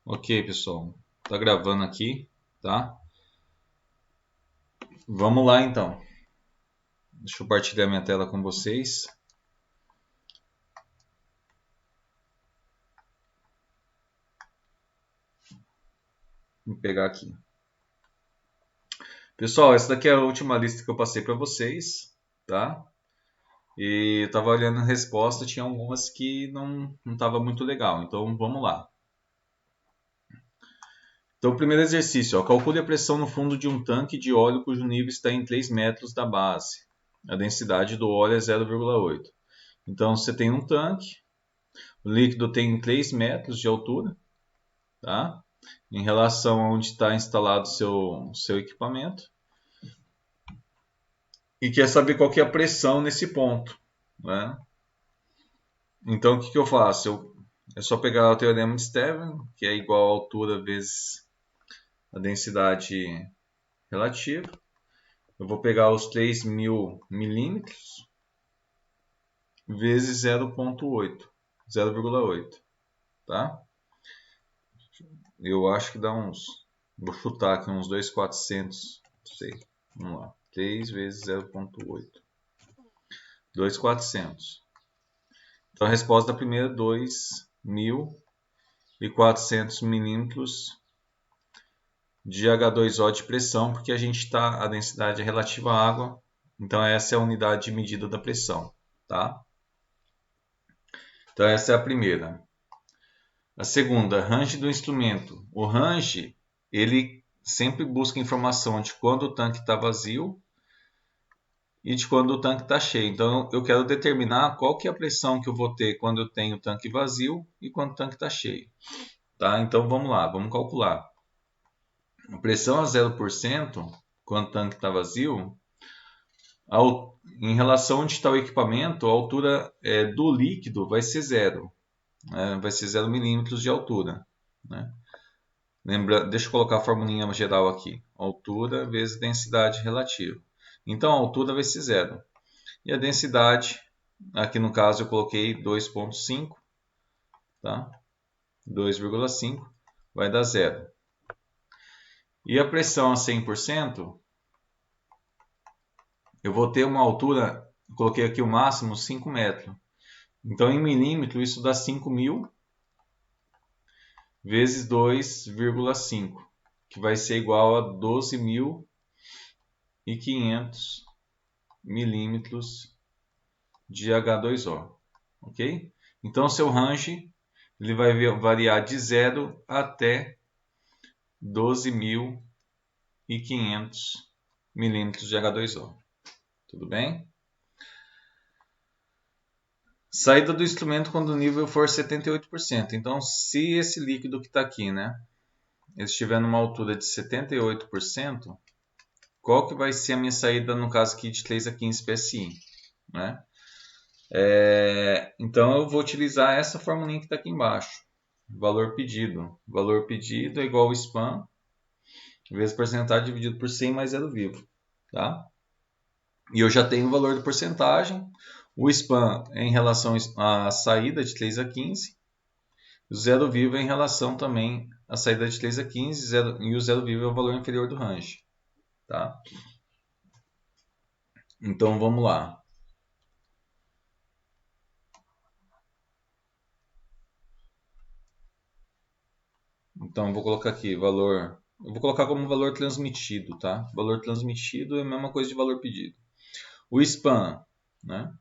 Ok, pessoal. Tá gravando aqui, tá? Vamos lá então. Deixa eu compartilhar minha tela com vocês. Vou pegar aqui. Pessoal, essa daqui é a última lista que eu passei para vocês, tá? E eu tava olhando a resposta, tinha algumas que não tava muito legal. Então vamos lá. Então, o primeiro exercício, ó, calcule a pressão no fundo de um tanque de óleo cujo nível está em 3 metros da base. A densidade do óleo é 0,8. Então, você tem um tanque, o líquido tem 3 metros de altura, tá? Em relação a onde está instalado o seu equipamento. E quer saber qual que é a pressão nesse ponto, né? Então, o que eu faço? É só pegar o teorema de Stevens, que é igual a altura vezes a densidade relativa. Eu vou pegar os 3.000 milímetros vezes 0,8, tá? Eu acho que dá uns, vou chutar aqui uns 2.400, não sei, vamos lá, 3 vezes 0,8, 2.400. Então a resposta da primeira é 2.400 milímetros de H2O de pressão, porque a densidade é relativa à água, então essa é a unidade de medida da pressão, tá? Então essa é a primeira. A segunda, range do instrumento. O range, ele sempre busca informação de quando o tanque está vazio e de quando o tanque está cheio. Então eu quero determinar qual que é a pressão que eu vou ter quando eu tenho o tanque vazio e quando o tanque está cheio. Tá? Então vamos lá, vamos calcular. A pressão a 0% quando o tanque está vazio, em relação a onde está o equipamento, a altura do líquido vai ser zero, né? Vai ser 0 milímetros de altura, né? Deixa eu colocar a formulinha geral aqui. Altura vezes densidade relativa. Então a altura vai ser zero. E a densidade, aqui no caso eu coloquei 2,5, tá? 2,5 vai dar zero. E a pressão a 100%, eu vou ter uma altura, coloquei aqui o máximo 5 metros. Então em milímetro isso dá 5.000 vezes 2,5, que vai ser igual a 12.500 milímetros de H2O, ok? Então seu range ele vai variar de 0 até 12.500 milímetros de H2O, tudo bem? Saída do instrumento quando o nível for 78%. Então, se esse líquido que está aqui, né, ele estiver numa altura de 78%, qual que vai ser a minha saída, no caso aqui, de 3 a 15 psi, né? Então eu vou utilizar essa formulinha que está aqui embaixo. Valor pedido. Valor pedido é igual ao SPAN vezes porcentagem dividido por 100 mais zero vivo. Tá? E eu já tenho o valor da porcentagem. O SPAN é em relação à saída de 3 a 15. O zero vivo é em relação também à saída de 3 a 15. E o zero vivo é o valor inferior do range. Tá? Então vamos lá. Então eu vou colocar aqui valor. Eu vou colocar como valor transmitido, tá? Valor transmitido é a mesma coisa de valor pedido. O SPAN, né?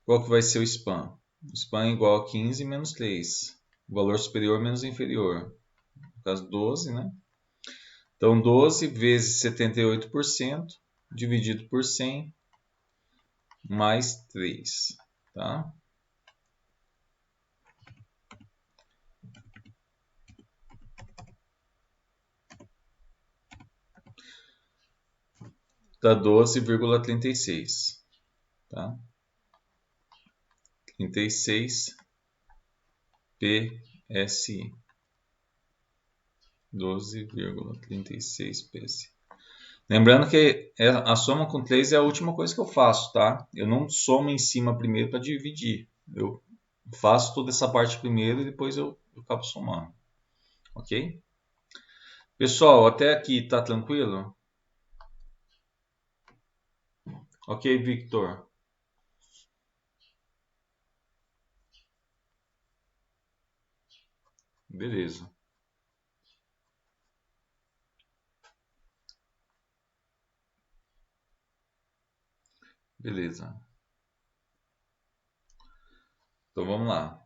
Qual que vai ser o SPAN? O SPAN é igual a 15 menos 3. Valor superior menos inferior. No caso 12, né? Então 12 vezes 78% dividido por 100 mais 3, tá? Dá 12,36, tá? 36 PSI. 12,36 PSI. Lembrando que a soma com 3 é a última coisa que eu faço, tá? Eu não somo em cima primeiro para dividir. Eu faço toda essa parte primeiro e depois eu eu acabo somando. Ok? Pessoal, até aqui tá tranquilo? Ok, Victor? Beleza. Beleza. Então vamos lá.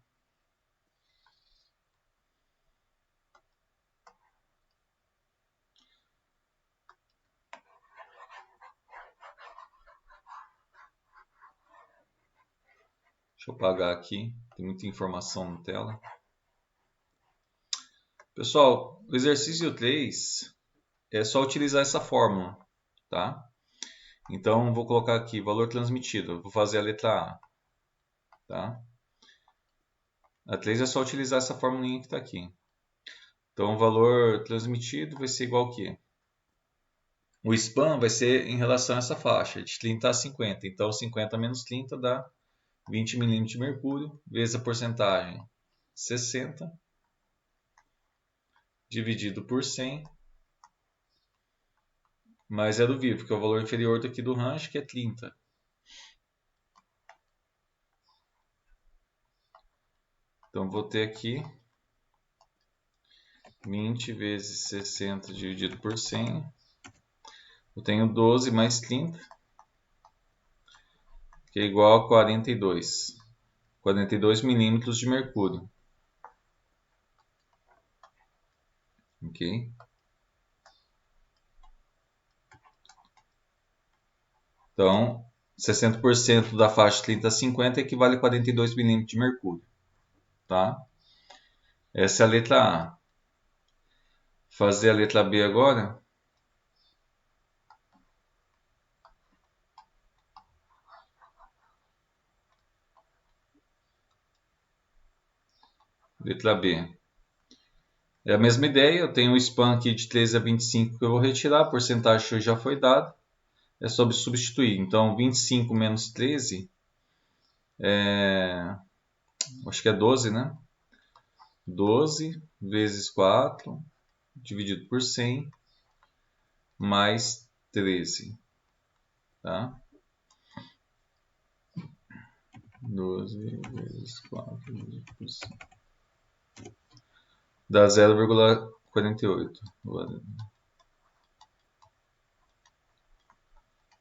Deixa eu apagar aqui, tem muita informação na tela. Pessoal, o exercício 3 é só utilizar essa fórmula, tá? Então, vou colocar aqui valor transmitido. Vou fazer a letra A, tá? A 3 é só utilizar essa formulinha que está aqui. Então, o valor transmitido vai ser igual ao quê? O span vai ser em relação a essa faixa, de 30 a 50. Então, 50 menos 30 dá 20 milímetros de mercúrio, vezes a porcentagem 60, dividido por 100, mais é do vivo, que é o valor inferior daqui do range, que é 30. Então, vou ter aqui 20 vezes 60 dividido por 100. Eu tenho 12 mais 30, que é igual a 42. 42 milímetros de mercúrio. Ok? Então, 60% da faixa 30 a 50 equivale a 42 milímetros de mercúrio. Tá? Essa é a letra A. Fazer a letra B agora. Letra B. É a mesma ideia, eu tenho o span aqui de 13 a 25 que eu vou retirar, a porcentagem já foi dada, é só substituir. Então, 25 menos 13, acho que é 12, né? 12 vezes 4, dividido por 100, mais 13. Tá? 12 vezes 4 dividido por 100. Dá 0,48.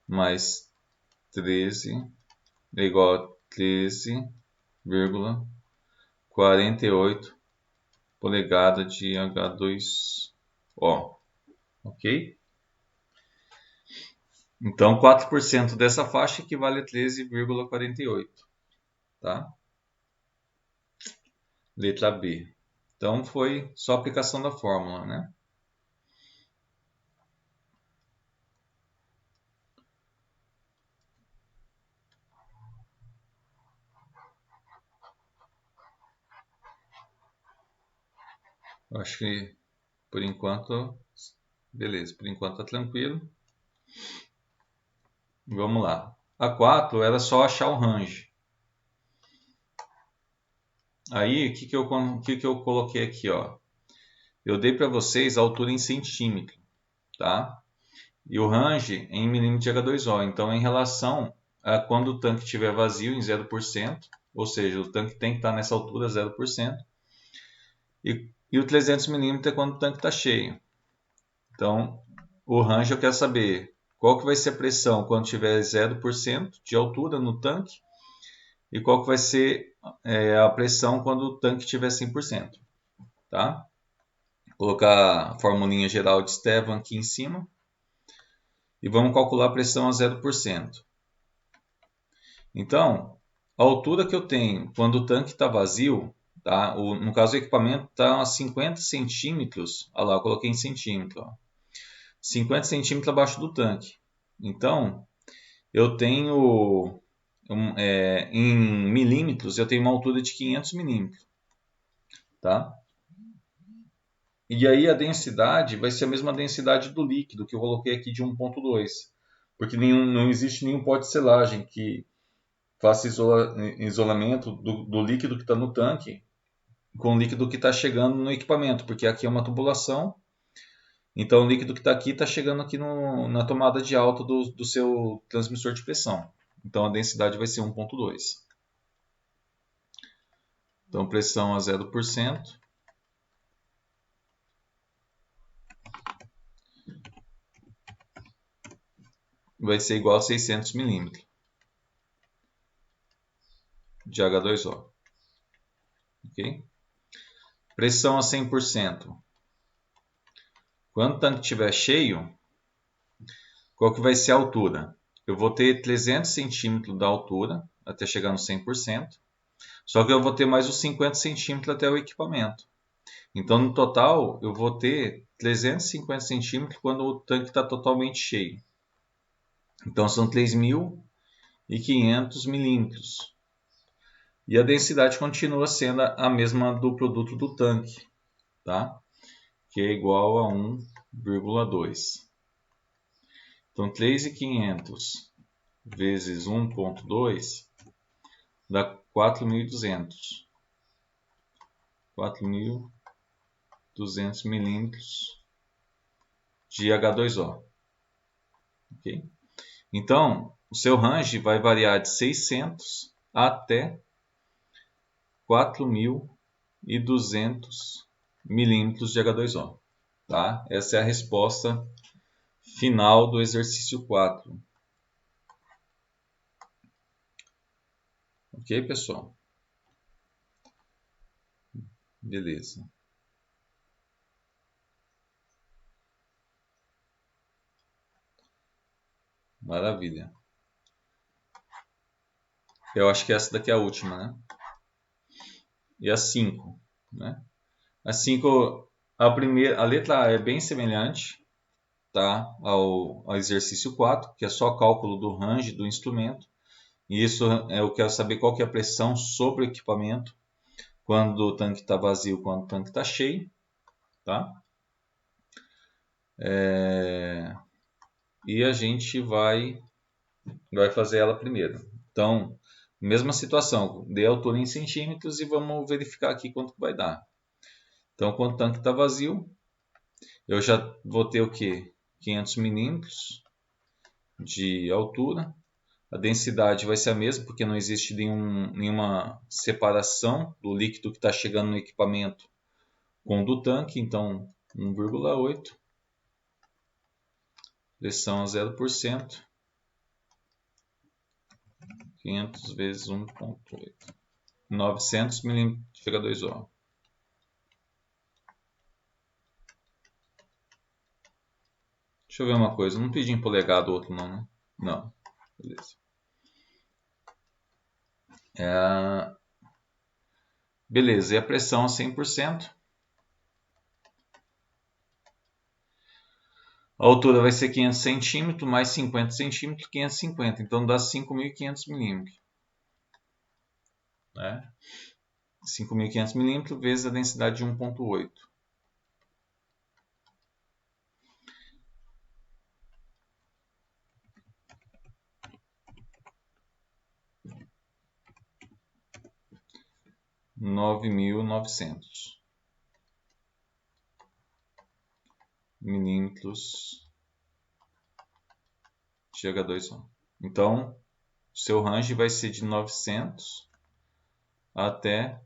Mais 13 é igual a 13,48 polegadas de H2O. Ok? Então, 4% dessa faixa equivale a 13,48. Tá? Letra B. Então, foi só aplicação da fórmula, né? Eu acho que, por enquanto, beleza. Por enquanto, tá tranquilo. Vamos lá. A 4 era só achar o range. Aí, o que eu coloquei aqui, ó? Eu dei para vocês a altura em centímetro, tá? E o range em milímetro de H2O. Então, em relação a quando o tanque estiver vazio em 0%, ou seja, o tanque tem que estar nessa altura 0%, e o 300 milímetros é quando o tanque está cheio. Então, o range eu quero saber qual que vai ser a pressão quando tiver 0% de altura no tanque e qual que vai ser a pressão quando o tanque tiver 100%. Tá? Vou colocar a formulinha geral de Estevan aqui em cima e vamos calcular a pressão a 0%. Então, a altura que eu tenho quando o tanque está vazio, tá? No caso o equipamento está a 50 centímetros, olha lá, eu coloquei em centímetro, ó, 50 centímetros abaixo do tanque. Então, eu tenho, em milímetros, eu tenho uma altura de 500 milímetros. Tá? E aí a densidade vai ser a mesma densidade do líquido, que eu coloquei aqui de 1,2. Porque não existe nenhum pó de selagem que faça isolamento do líquido que está no tanque com o líquido que está chegando no equipamento, porque aqui é uma tubulação, então o líquido que está aqui está chegando aqui na tomada de alta do seu transmissor de pressão. Então a densidade vai ser 1,2. Então pressão a 0% vai ser igual a 600 milímetros de H2O. Ok? Pressão a 100%. Quando o tanque estiver cheio, qual que vai ser a altura? Eu vou ter 300 centímetros da altura até chegar no 100%, só que eu vou ter mais os 50 centímetros até o equipamento. Então, no total, eu vou ter 350 centímetros quando o tanque está totalmente cheio. Então, são 3.500 milímetros. E a densidade continua sendo a mesma do produto do tanque, tá? Que é igual a 1,2. Então, 3.500 vezes 1,2 dá 4.200. 4.200 milímetros de H2O. Okay? Então, o seu range vai variar de 600 até 4.200 milímetros de H2O. Tá? Essa é a resposta final do exercício 4. Ok, pessoal? Beleza. Maravilha. Eu acho que essa daqui é a última, né? E a 5, né? A 5, a letra A é bem semelhante, tá? ao exercício 4, que é só cálculo do range do instrumento. E isso eu quero saber qual que é a pressão sobre o equipamento quando o tanque está vazio, quando o tanque está cheio, tá? E a gente vai fazer ela primeiro. Então, mesma situação, dê a altura em centímetros e vamos verificar aqui quanto vai dar. Então, quando o tanque está vazio, eu já vou ter o que? 500 milímetros de altura. A densidade vai ser a mesma, porque não existe nenhuma separação do líquido que está chegando no equipamento com o do tanque. Então, 1,8. Pressão a 0%. 500 vezes 1,8. 900 milímetros de H2O. Deixa eu ver uma coisa. Não pedi em polegada o outro não, né? Não. Beleza. Beleza. E a pressão a 100%? A altura vai ser 500 centímetros mais 50 centímetros, 550. Então dá 5.500 milímetros. Né? 5.500 milímetros vezes a densidade de 1,8. R$ 9.900 milímetros de H2O. Então, o seu range vai ser de 900 até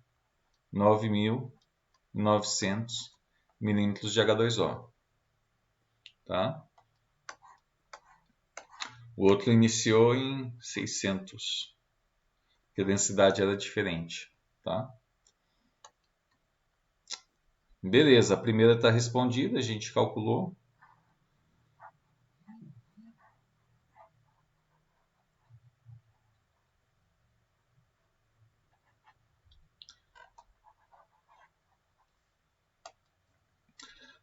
9.900 milímetros de H2O. Tá? O outro iniciou em 600, porque a densidade era diferente. Tá? Beleza, a primeira está respondida, a gente calculou.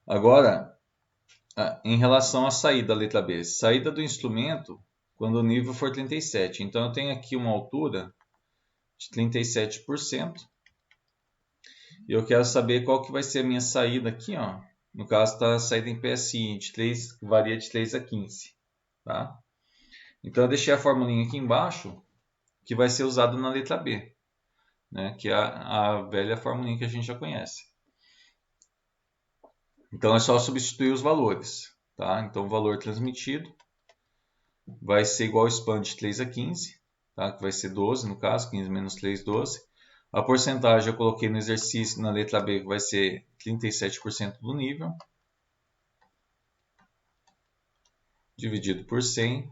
Agora, em relação à saída, letra B. Saída do instrumento quando o nível for 37. Então, eu tenho aqui uma altura de 37%. E eu quero saber qual que vai ser a minha saída aqui, ó. No caso, está a saída em PSI, varia de 3 a 15. Tá? Então, eu deixei a formulinha aqui embaixo, que vai ser usada na letra B. né, que é a velha formulinha que a gente já conhece. Então é só substituir os valores. Tá? Então o valor transmitido vai ser igual ao span de 3 a 15, tá? Que vai ser 12 no caso, 15 menos 3, 12. A porcentagem eu coloquei no exercício, na letra B, que vai ser 37% do nível, dividido por 100.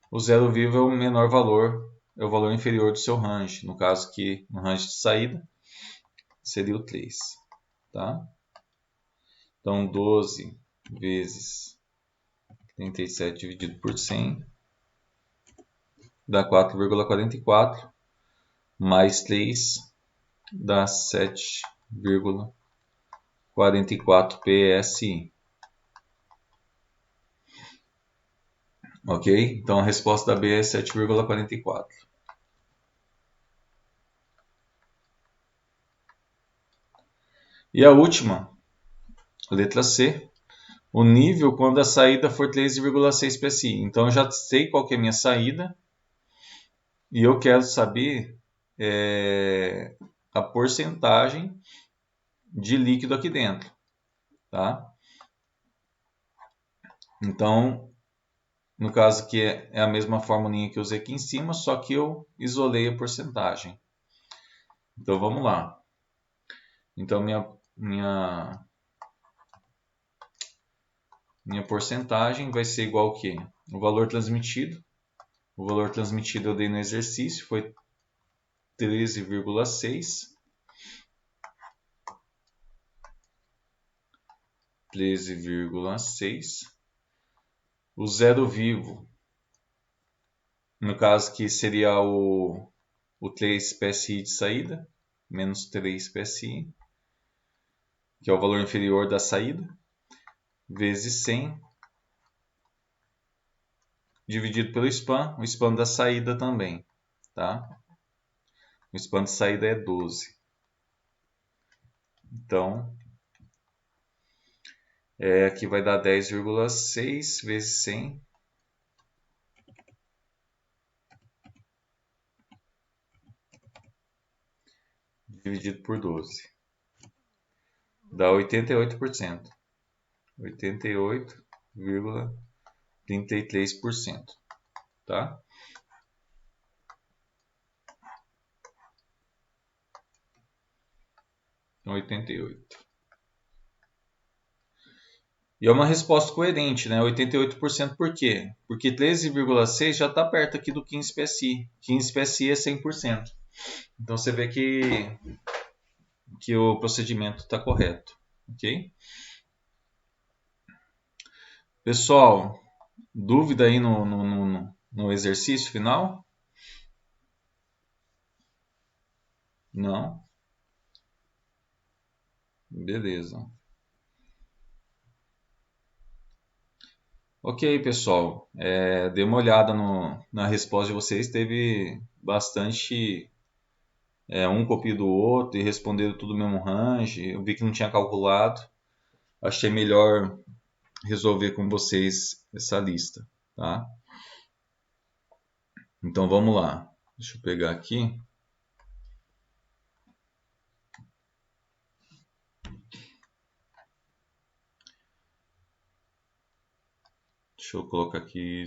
O zero vivo é o menor valor, é o valor inferior do seu range, no caso que no range de saída seria o 3. Tá? Então 12 vezes 37 dividido por 100 dá 4,44, mais 3 dá 7,44 PSI. Ok? Então a resposta da B é 7,44. E a última, letra C, o nível quando a saída for 3,6 PSI. Então eu já sei qual que é a minha saída e eu quero saber a porcentagem de líquido aqui dentro. Tá? Então, no caso aqui é a mesma formulinha que eu usei aqui em cima, só que eu isolei a porcentagem. Então vamos lá. Então minha porcentagem vai ser igual ao quê? O valor transmitido. O valor transmitido eu dei no exercício, foi 13,6. 13,6. O zero vivo, no caso que seria o 3 PSI de saída, menos 3 PSI, que é o valor inferior da saída, vezes 100, dividido pelo span, o span da saída também. Tá? O span de saída é 12. Então, aqui vai dar 10,6 vezes 100, dividido por 12. Dá 88%. 88,33%. Tá? Então, 88. E é uma resposta coerente, né? 88% por quê? Porque 13,6 já está perto aqui do 15 PSI. 15 PSI é 100%. Então você vê que o procedimento está correto. Ok? Pessoal, dúvida aí no exercício final? Não? Beleza. Ok, pessoal. Dei uma olhada na resposta de vocês. Teve bastante um copia do outro e responderam tudo no mesmo range. Eu vi que não tinha calculado. Achei melhor resolver com vocês essa lista, tá? Então vamos lá. Deixa eu pegar aqui. Deixa eu colocar aqui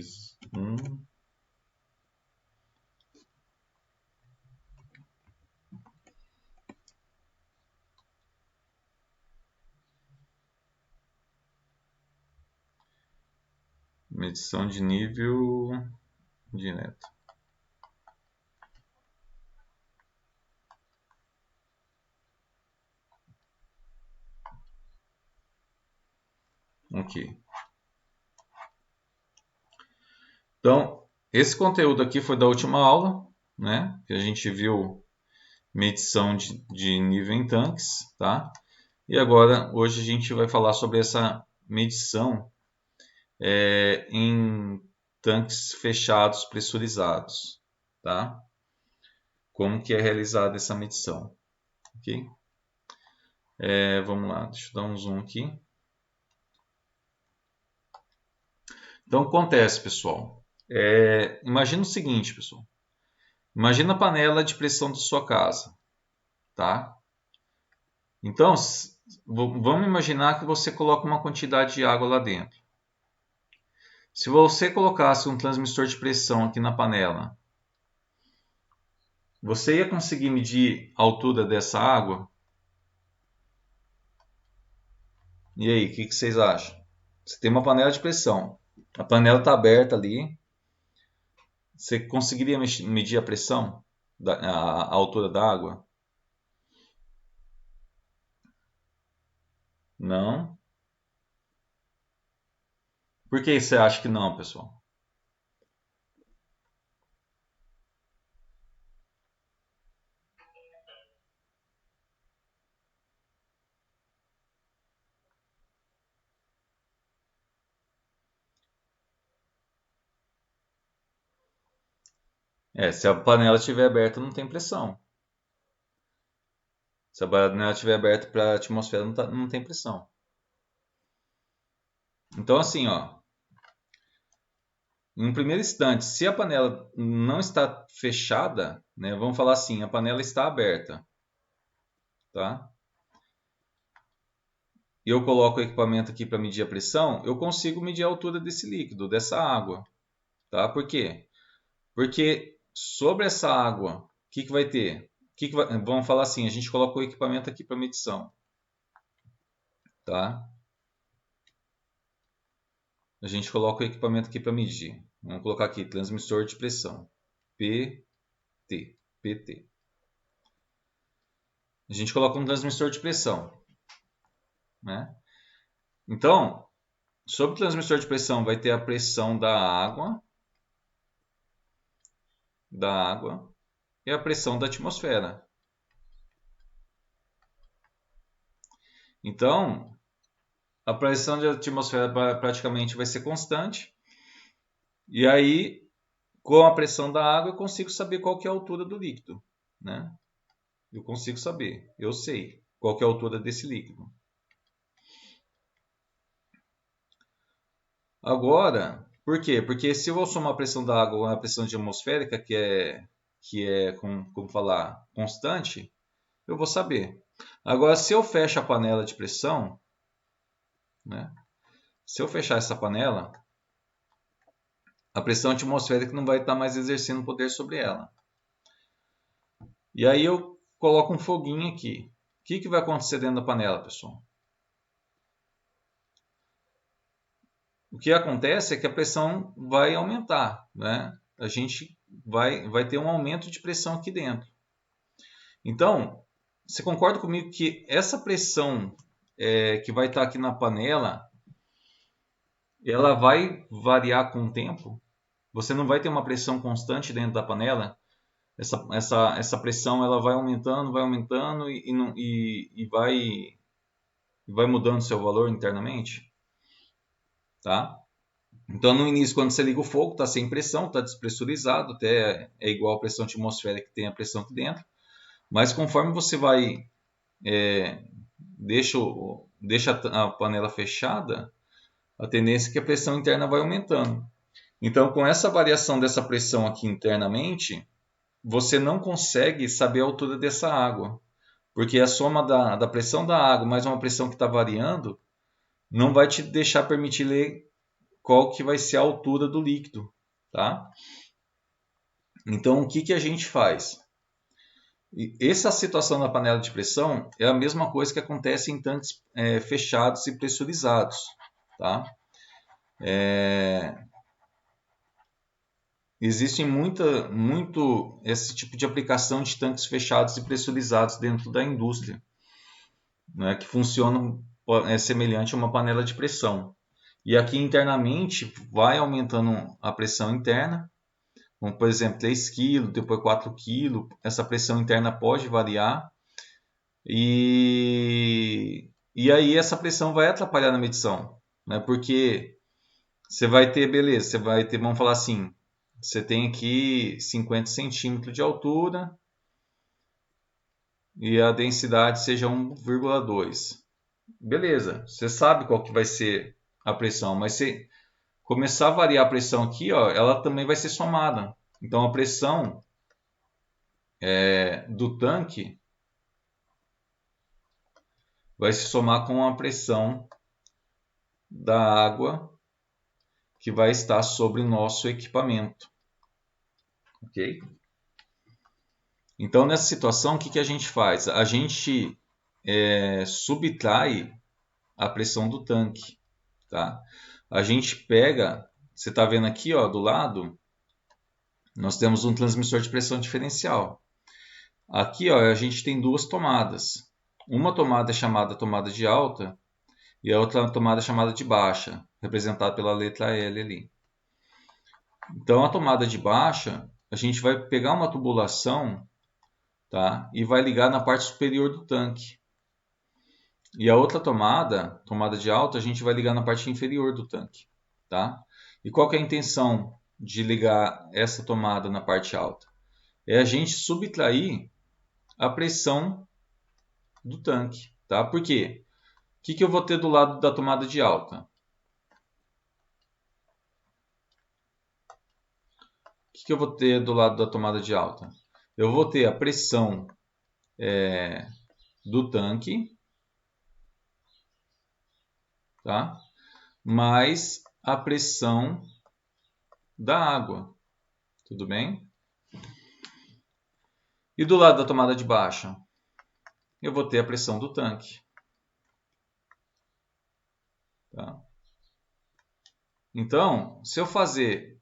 medição de nível direto. Ok. Então, esse conteúdo aqui foi da última aula, né? Que a gente viu medição de nível em tanques, tá? E agora, hoje a gente vai falar sobre essa medição em tanques fechados pressurizados, tá? Como que é realizada essa medição, ok? Vamos lá, deixa eu dar um zoom aqui. Então, acontece, pessoal. Imagina o seguinte, pessoal. Imagina a panela de pressão da sua casa, tá? Então, vamos imaginar que você coloca uma quantidade de água lá dentro. Se você colocasse um transmissor de pressão aqui na panela, você ia conseguir medir a altura dessa água? E aí, o que vocês acham? Você tem uma panela de pressão. A panela está aberta ali. Você conseguiria medir a pressão, a altura da água? Não. Por que você acha que não, pessoal? Se a panela estiver aberta, não tem pressão. Se a panela estiver aberta para a atmosfera, não tem pressão. Então, assim, ó, em um primeiro instante, se a panela não está fechada, né, vamos falar assim, a panela está aberta, tá? E eu coloco o equipamento aqui para medir a pressão, eu consigo medir a altura desse líquido, dessa água, tá? Por quê? Porque sobre essa água, o que vai ter? Vamos falar assim, a gente coloca o equipamento aqui para medição, tá? A gente coloca o equipamento aqui para medir. Vamos colocar aqui, transmissor de pressão, PT. A gente coloca um transmissor de pressão, né? Então, sobre o transmissor de pressão vai ter a pressão da água e a pressão da atmosfera. Então, a pressão da atmosfera praticamente vai ser constante. E aí, com a pressão da água, eu consigo saber qual que é a altura do líquido, né? Eu consigo saber, eu sei qual que é a altura desse líquido. Agora, por quê? Porque se eu somar a pressão da água com a pressão atmosférica, que é como falar, constante, eu vou saber. Agora, se eu fecho a panela de pressão, né? Se eu fechar essa panela, a pressão atmosférica não vai estar mais exercendo poder sobre ela. E aí eu coloco um foguinho aqui. O que vai acontecer dentro da panela, pessoal? O que acontece é que a pressão vai aumentar, né? A gente vai ter um aumento de pressão aqui dentro. Então, você concorda comigo que essa pressão que vai estar aqui na panela, ela vai variar com o tempo? Você não vai ter uma pressão constante dentro da panela? Essa pressão ela vai aumentando e vai mudando seu valor internamente, tá? Então, no início, quando você liga o fogo, está sem pressão, está despressurizado, até é igual a pressão atmosférica que tem a pressão aqui dentro. Mas conforme você deixa a panela fechada, a tendência é que a pressão interna vai aumentando. Então, com essa variação dessa pressão aqui internamente, você não consegue saber a altura dessa água, porque a soma da pressão da água mais uma pressão que está variando não vai te deixar permitir ler qual que vai ser a altura do líquido, tá? Então, o que a gente faz? Essa situação na panela de pressão é a mesma coisa que acontece em tanques fechados e pressurizados, tá? Existe muito esse tipo de aplicação de tanques fechados e pressurizados dentro da indústria, né, que funcionam semelhante a uma panela de pressão. E aqui internamente vai aumentando a pressão interna, como por exemplo 3 kg, depois 4 kg, essa pressão interna pode variar e aí essa pressão vai atrapalhar na medição, né? Porque você vai ter, beleza, vamos falar assim, você tem aqui 50 centímetros de altura e a densidade seja 1,2. Beleza, você sabe qual que vai ser a pressão, mas se começar a variar a pressão aqui, ó, ela também vai ser somada. Então a pressão do tanque vai se somar com a pressão da água que vai estar sobre o nosso equipamento. Ok? Então, nessa situação, o que a gente faz? A gente subtrai a pressão do tanque. Tá? A gente pega, você está vendo aqui, ó, do lado, nós temos um transmissor de pressão diferencial. Aqui, ó, a gente tem duas tomadas. Uma tomada é chamada tomada de alta e a outra tomada é chamada de baixa, representada pela letra L ali. Então, a tomada de baixa, a gente vai pegar uma tubulação, tá? E vai ligar na parte superior do tanque. E a outra tomada, tomada de alta, a gente vai ligar na parte inferior do tanque, tá? E qual que é a intenção de ligar essa tomada na parte alta? É a gente subtrair a pressão do tanque, tá? Por quê? O que eu vou ter do lado da tomada de alta? O que eu vou ter do lado da tomada de alta? Eu vou ter a pressão do tanque, tá? Mais a pressão da água, tudo bem? E do lado da tomada de baixa, eu vou ter a pressão do tanque, tá? Então, se eu fazer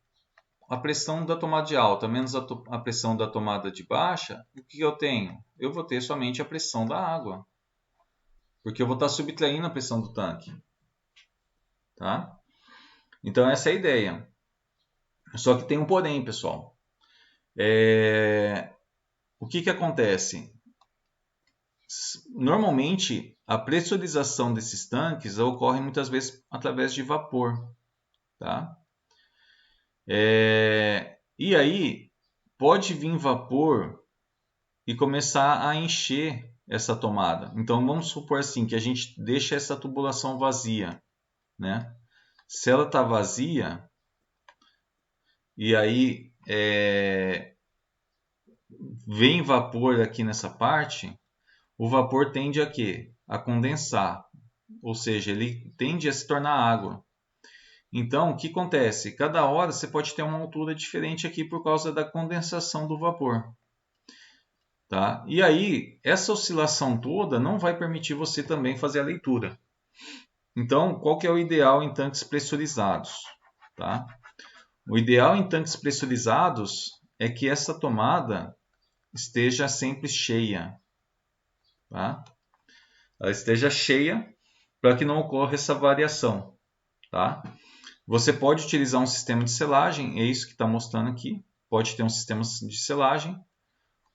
a pressão da tomada de alta menos a pressão da tomada de baixa, o que eu tenho? Eu vou ter somente a pressão da água, porque eu vou estar subtraindo a pressão do tanque, tá? Então, essa é a ideia. Só que tem um porém, pessoal. O que acontece? Normalmente, a pressurização desses tanques ocorre muitas vezes através de vapor, tá? E aí, pode vir vapor e começar a encher essa tomada. Então, vamos supor assim, que a gente deixa essa tubulação vazia, né? Se ela está vazia, e aí vem vapor aqui nessa parte, o vapor tende a quê? A condensar, ou seja, ele tende a se tornar água. Então, o que acontece? Cada hora você pode ter uma altura diferente aqui por causa da condensação do vapor. Tá? E aí, essa oscilação toda não vai permitir você também fazer a leitura. Então, qual que é o ideal em tanques pressurizados? Tá? O ideal em tanques pressurizados é que essa tomada esteja sempre cheia. Tá? Ela esteja cheia para que não ocorra essa variação. Tá? Você pode utilizar um sistema de selagem, é isso que está mostrando aqui. Pode ter um sistema de selagem,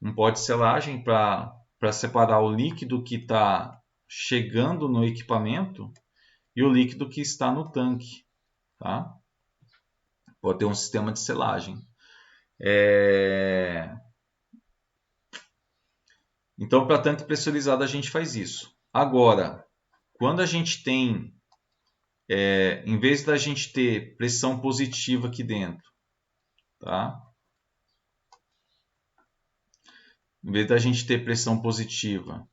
um pó de selagem para separar o líquido que está chegando no equipamento e o líquido que está no tanque. Tá? Pode ter um sistema de selagem. Então, para tanque pressurizado, a gente faz isso. Agora, quando a gente tem, em vez da gente ter pressão positiva aqui dentro, tá? Em vez da gente ter pressão positiva,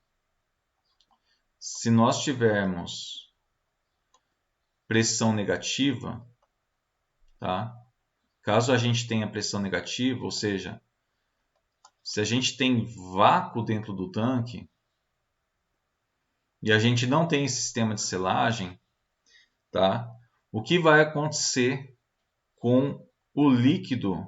se nós tivermos pressão negativa, tá? Caso a gente tenha pressão negativa, ou seja, se a gente tem vácuo dentro do tanque e a gente não tem sistema de selagem, tá? O que vai acontecer com o líquido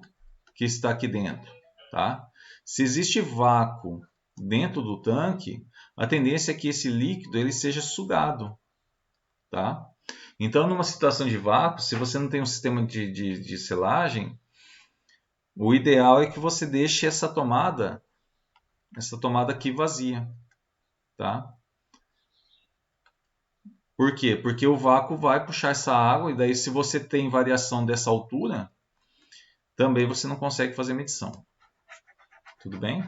que está aqui dentro, tá? Se existe vácuo dentro do tanque, a tendência é que esse líquido ele seja sugado, tá? Então, numa situação de vácuo, se você não tem um sistema de selagem, o ideal é que você deixe essa tomada aqui vazia, tá? Por quê? Porque o vácuo vai puxar essa água e daí se você tem variação dessa altura, também você não consegue fazer medição. Tudo bem?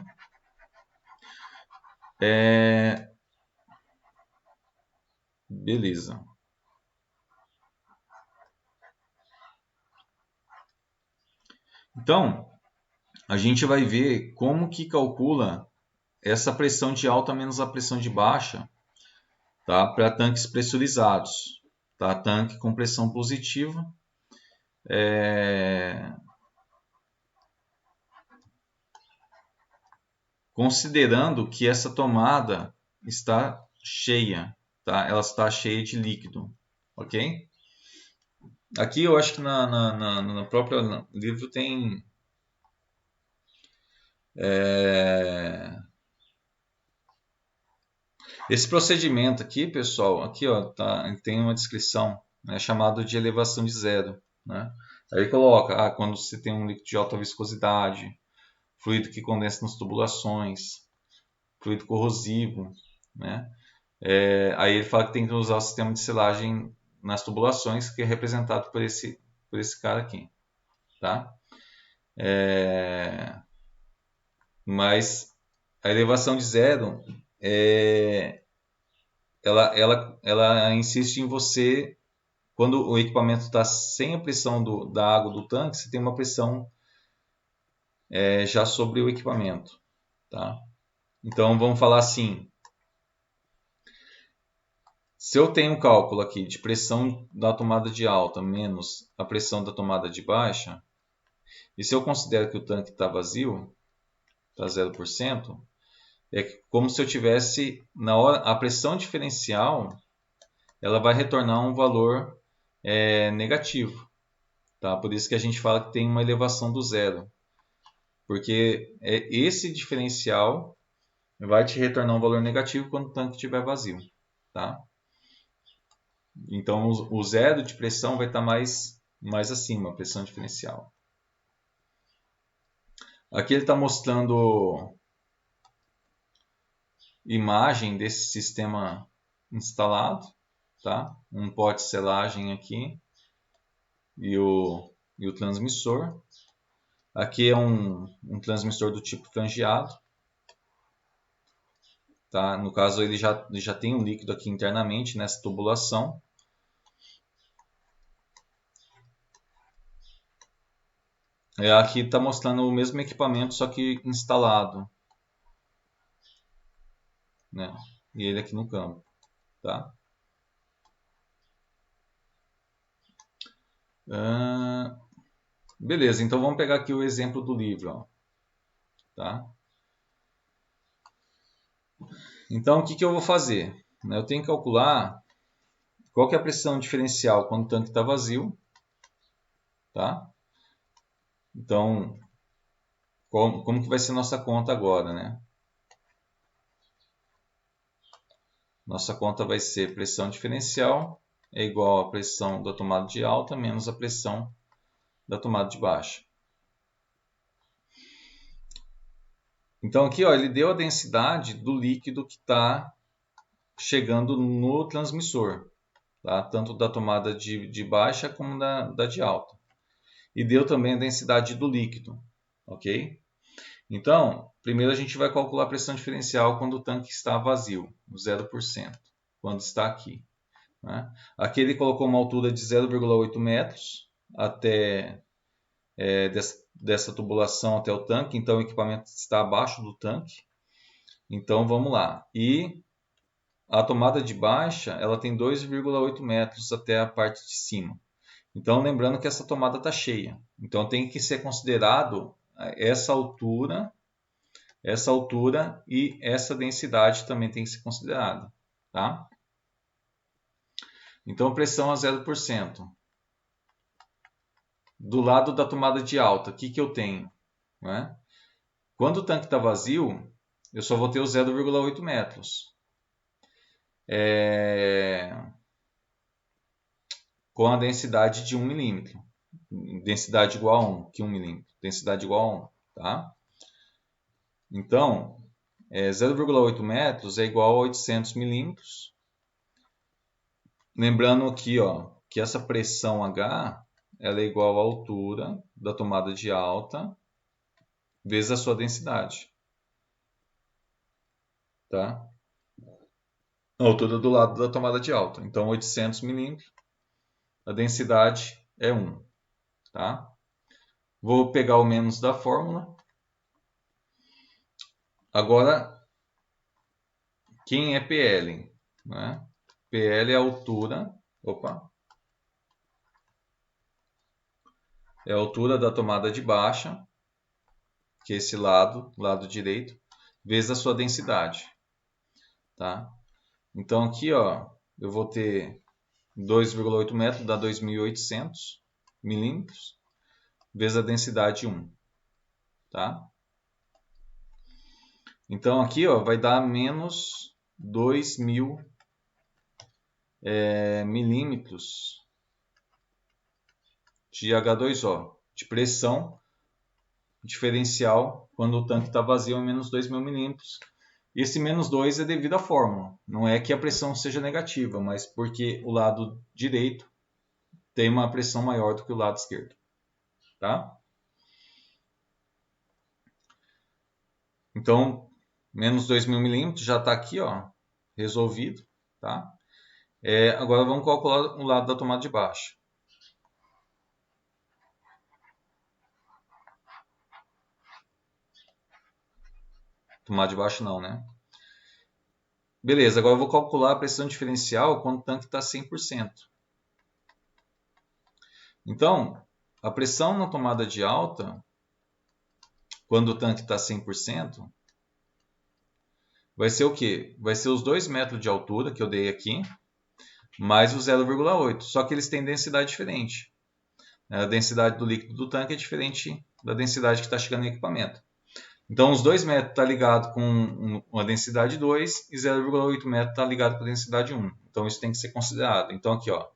Beleza. Então, a gente vai ver como que calcula essa pressão de alta menos a pressão de baixa, tá? Para tanques pressurizados, tá? Tanque com pressão positiva. Considerando que essa tomada está cheia, tá? Ela está cheia de líquido, ok? Aqui eu acho que na própria livro tem esse procedimento aqui, pessoal. Aqui, ó, tá, tem uma descrição, né, chamado de elevação de zero, né? Aí coloca, quando você tem um líquido de alta viscosidade, fluido que condensa nas tubulações, fluido corrosivo, né? Aí ele fala que tem que usar o sistema de selagem nas tubulações, que é representado por esse cara aqui, tá? Mas a elevação de zero, ela insiste em você, quando o equipamento está sem a pressão da água do tanque, você tem uma pressão já sobre o equipamento, tá? Então vamos falar assim, se eu tenho um cálculo aqui de pressão da tomada de alta menos a pressão da tomada de baixa, e se eu considero que o tanque está vazio, está 0%, é como se eu tivesse, na hora, a pressão diferencial, ela vai retornar um valor negativo, tá? Por isso que a gente fala que tem uma elevação do zero, porque esse diferencial vai te retornar um valor negativo quando o tanque estiver vazio, tá? Então o zero de pressão vai estar mais acima, a pressão diferencial. Aqui ele está mostrando imagem desse sistema instalado, tá? Um pote de selagem aqui e o transmissor. Aqui é um transmissor do tipo frangeado, tá? No caso ele já tem um líquido aqui internamente nessa tubulação. Aqui está mostrando o mesmo equipamento, só que instalado, né? E ele aqui no campo, tá? Beleza, então vamos pegar aqui o exemplo do livro, ó, tá? Então o que eu vou fazer? Eu tenho que calcular qual que é a pressão diferencial quando o tanque está vazio, tá? Então, como que vai ser nossa conta agora, né? Nossa conta vai ser pressão diferencial é igual à pressão da tomada de alta menos a pressão da tomada de baixa. Então aqui, ó, ele deu a densidade do líquido que está chegando no transmissor, tá? Tanto da tomada de baixa como da de alta. E deu também a densidade do líquido, ok? Então, primeiro a gente vai calcular a pressão diferencial quando o tanque está vazio, 0%, quando está aqui, né? Aqui ele colocou uma altura de 0,8 metros até dessa tubulação até o tanque, então o equipamento está abaixo do tanque. Então vamos lá. E a tomada de baixa ela tem 2,8 metros até a parte de cima. Então lembrando que essa tomada está cheia. Então tem que ser considerado essa altura e essa densidade também tem que ser considerada, tá? Então pressão a 0%. Do lado da tomada de alta, o que eu tenho? Né? Quando o tanque está vazio, eu só vou ter os 0,8 metros. Com a densidade de 1 milímetro. Densidade igual a 1, que 1 milímetro. Densidade igual a 1, tá? Então, 0,8 metros é igual a 800 milímetros. Lembrando aqui, ó, que essa pressão H ela é igual à altura da tomada de alta vezes a sua densidade, tá? A altura do lado da tomada de alta. Então, 800 milímetros, a densidade é 1, tá? Vou pegar o menos da fórmula, Agora, quem é PL? Né? PL é a altura. Opa! É a altura da tomada de baixa, que é esse lado direito, vezes a sua densidade. Tá? Então aqui, ó, eu vou ter 2,8 metros, dá 2.800 milímetros, vezes a densidade 1. Tá? Então aqui, ó, vai dar menos 2.000 milímetros de H2O, de pressão diferencial quando o tanque está vazio em menos 2.000 milímetros. E esse menos 2 é devido à fórmula. Não é que a pressão seja negativa, mas porque o lado direito tem uma pressão maior do que o lado esquerdo. Tá? Então, menos 2.000 milímetros já está aqui, ó, resolvido. Tá? Agora vamos calcular o lado da tomada de baixa. Tomada de baixa não, né? Beleza, agora eu vou calcular a pressão diferencial quando o tanque está 100%. Então, a pressão na tomada de alta, quando o tanque está 100%, vai ser o quê? Vai ser os 2 metros de altura que eu dei aqui, mais o 0,8. Só que eles têm densidade diferente. A densidade do líquido do tanque é diferente da densidade que está chegando no equipamento. Então, os 2 metros está ligado com uma densidade 2 e 0,8 metros está ligado com a densidade 1. Então, isso tem que ser considerado. Então, aqui, ó,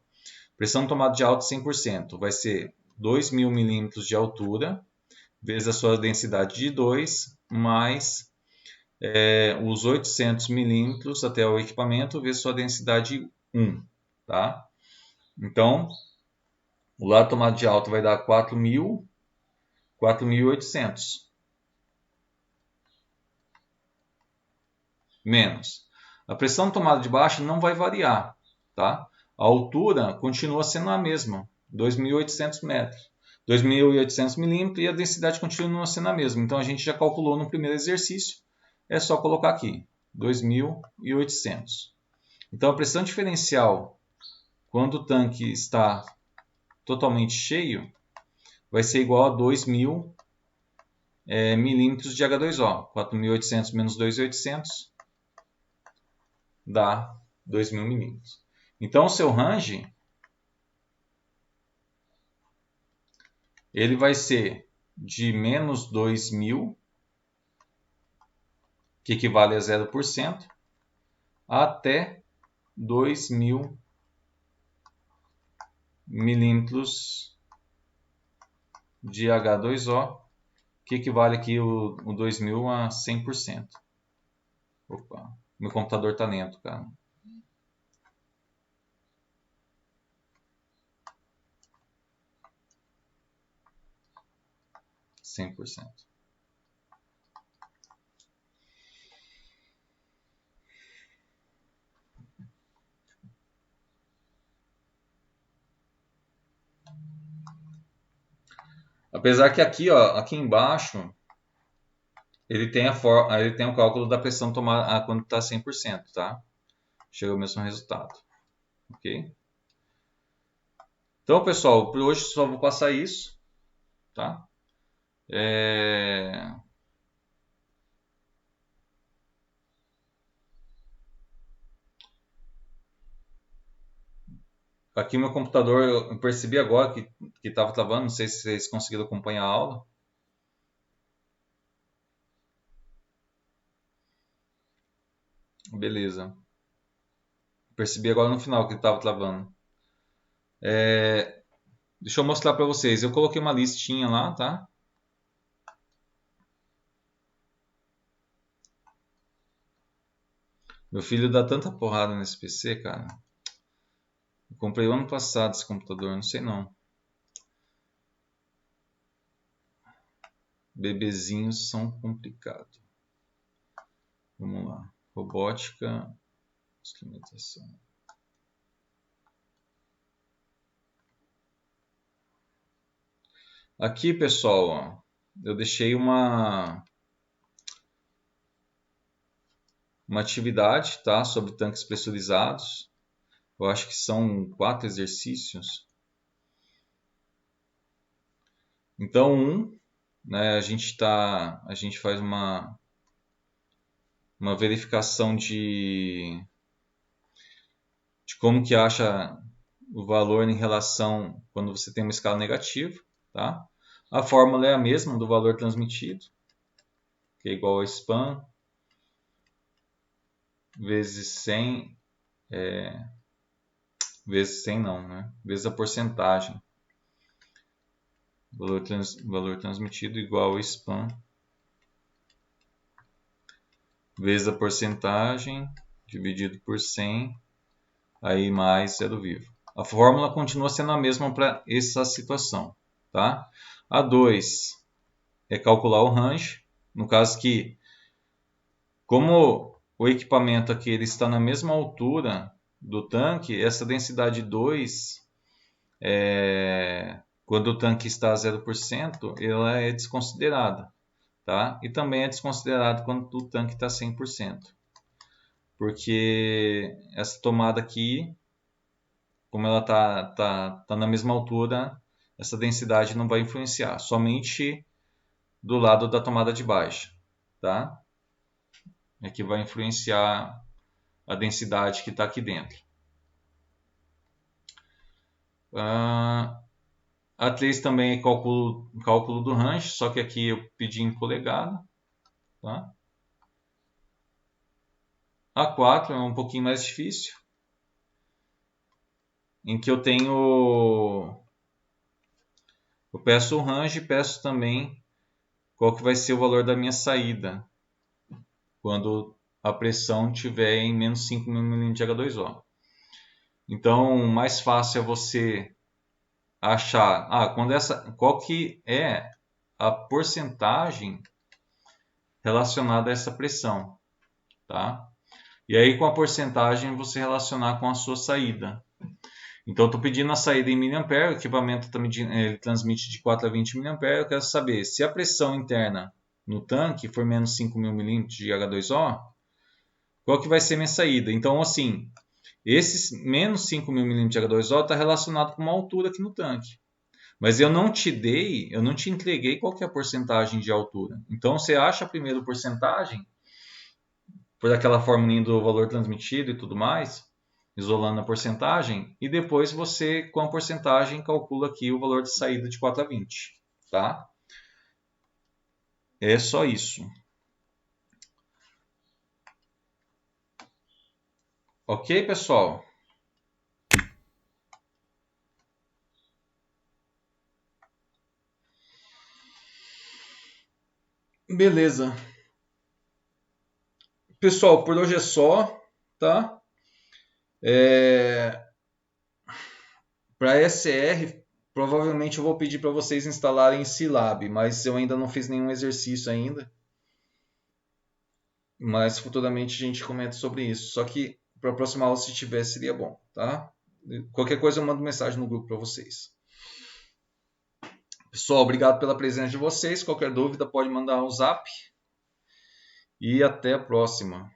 pressão tomada de alta 100% vai ser 2.000 milímetros de altura, vezes a sua densidade de 2, mais os 800 milímetros até o equipamento, vezes sua densidade 1. Tá? Então, o lado tomado de alta vai dar 4.800. Menos. A pressão tomada de baixa não vai variar. Tá? A altura continua sendo a mesma, 2.800 metros. 2.800 milímetros e a densidade continua sendo a mesma. Então a gente já calculou no primeiro exercício. É só colocar aqui, 2.800. Então a pressão diferencial, quando o tanque está totalmente cheio, vai ser igual a 2.000 milímetros de H2O. 4.800 menos 2.800 dá 2.000 milímetros. Então o seu range ele vai ser de menos 2.000, que equivale a 0%, até 2.000 milímetros de H2O, que equivale aqui o 2.000 a 100%. Opa, meu computador está lento, cara. Cem por cento. Apesar que aqui, ó, aqui embaixo, ele tem o cálculo da pressão tomada quando está 100%, tá? Chega ao mesmo resultado. Ok? Então, pessoal, por hoje só vou passar isso, tá? Aqui meu computador, eu percebi agora que estava travando, não sei se vocês conseguiram acompanhar a aula. Beleza. Percebi agora no final que estava travando. Deixa eu mostrar para vocês. Eu coloquei uma listinha lá, tá? Meu filho dá tanta porrada nesse PC, cara. Eu comprei o ano passado esse computador, não sei não. Bebezinhos são complicados. Vamos lá. Robótica, instrumentação. Aqui, pessoal, ó, eu deixei uma atividade, tá? Sobre tanques pressurizados. Eu acho que são 4 exercícios. Então, né, a gente faz uma verificação de como que acha o valor em relação quando você tem uma escala negativa, tá? A fórmula é a mesma do valor transmitido, que é igual a span vezes 100, vezes 100 não, né? Vezes a porcentagem. Valor transmitido igual a span vezes a porcentagem dividido por 100, aí mais zero vivo. A fórmula continua sendo a mesma para essa situação, tá? A 2 é calcular o range, no caso que, como o equipamento aqui ele está na mesma altura do tanque, essa densidade 2, quando o tanque está a 0%, ela é desconsiderada, tá? E também é desconsiderado quando o tanque está 100%, porque essa tomada aqui, como ela tá na mesma altura, essa densidade não vai influenciar, somente do lado da tomada de baixa, tá? É que vai influenciar a densidade que está aqui dentro. A 3 também é cálculo do range, só que aqui eu pedi em polegada, tá? A 4 é um pouquinho mais difícil, em que eu peço o range e peço também qual que vai ser o valor da minha saída quando a pressão estiver em menos 5 mm de H2O. Então, mais fácil é você achar qual que é a porcentagem relacionada a essa pressão, tá? E aí com a porcentagem você relacionar com a sua saída. Então, estou pedindo a saída em miliampere, o equipamento ele transmite de 4 a 20 miliampere. Eu quero saber se a pressão interna no tanque for menos 5 mil milímetros de H2O, qual que vai ser minha saída? Então, assim, esses menos 5 mil milímetros de H2O está relacionado com uma altura aqui no tanque. Mas eu não te entreguei qual que é a porcentagem de altura. Então, você acha primeiro a porcentagem, por aquela formulinha do valor transmitido e tudo mais, isolando a porcentagem, e depois você, com a porcentagem, calcula aqui o valor de saída de 4 a 20, tá? É só isso. Ok, pessoal? Beleza. Pessoal, por hoje é só, tá? Para SR, provavelmente eu vou pedir para vocês instalarem Scilab, mas eu ainda não fiz nenhum exercício ainda. Mas futuramente a gente comenta sobre isso. Só que para a próxima aula, se tiver, seria bom, tá? Qualquer coisa eu mando mensagem no grupo para vocês. Pessoal, obrigado pela presença de vocês. Qualquer dúvida pode mandar um zap. E até a próxima.